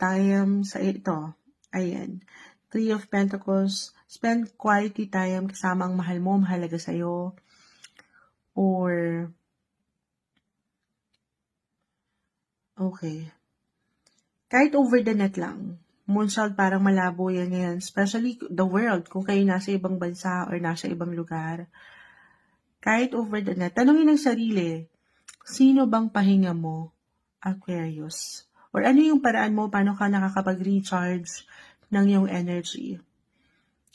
time sa ito. Ayan. Three of Pentacles. Spend quality time kasama ang mahal mo, mahalaga sa'yo. Or, okay. Kahit over the net lang. Moonshot, parang malabo yan ngayon. Especially the world, kung kayo nasa ibang bansa or nasa ibang lugar. Kahit over the net, tanungin ng sarili, sino bang pahinga mo, Aquarius? Or ano yung paraan mo, paano ka nakakapag-recharge ng iyong energy?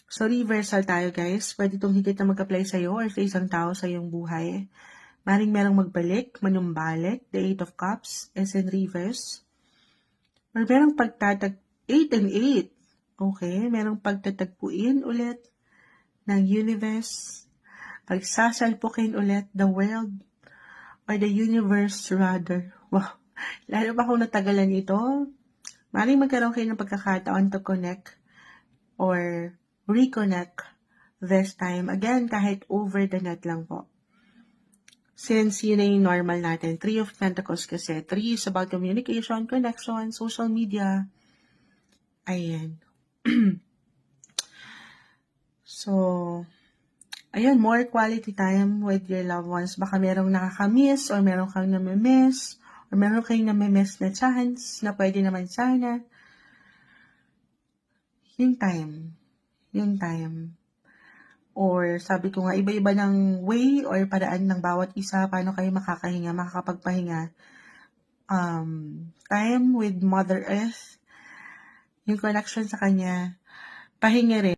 So, reversal tayo, guys. Pwede itong higit na mag-apply sa'yo or sa isang tao sa iyong buhay. Maring merong magbalik, manumbalik, the Eight of Cups, is in reverse. Or merong 8 and 8. Okay, merong pagtatagpuin ulit ng universe. Pagsasalpukin ulit the world or the universe rather. Wow, lalo pa kung natagalan ito, maring magkaroon kayo ng pagkakataon to connect or reconnect this time. Again, kahit over the net lang po. Since yun ay normal natin. Three of Pentacles kasi. 3 is about communication, connection, social media. Ayan. So, ayun, more quality time with your loved ones. Baka merong nakakamiss or meron kang namimiss or meron kayong namimiss na chance na pwede naman sana. Yung time. Or sabi ko nga, iba-iba ng way or paraan ng bawat isa, paano kayo makakahinga, makakapagpahinga. Time with Mother Earth, yung connection sa kanya, pahinga rin.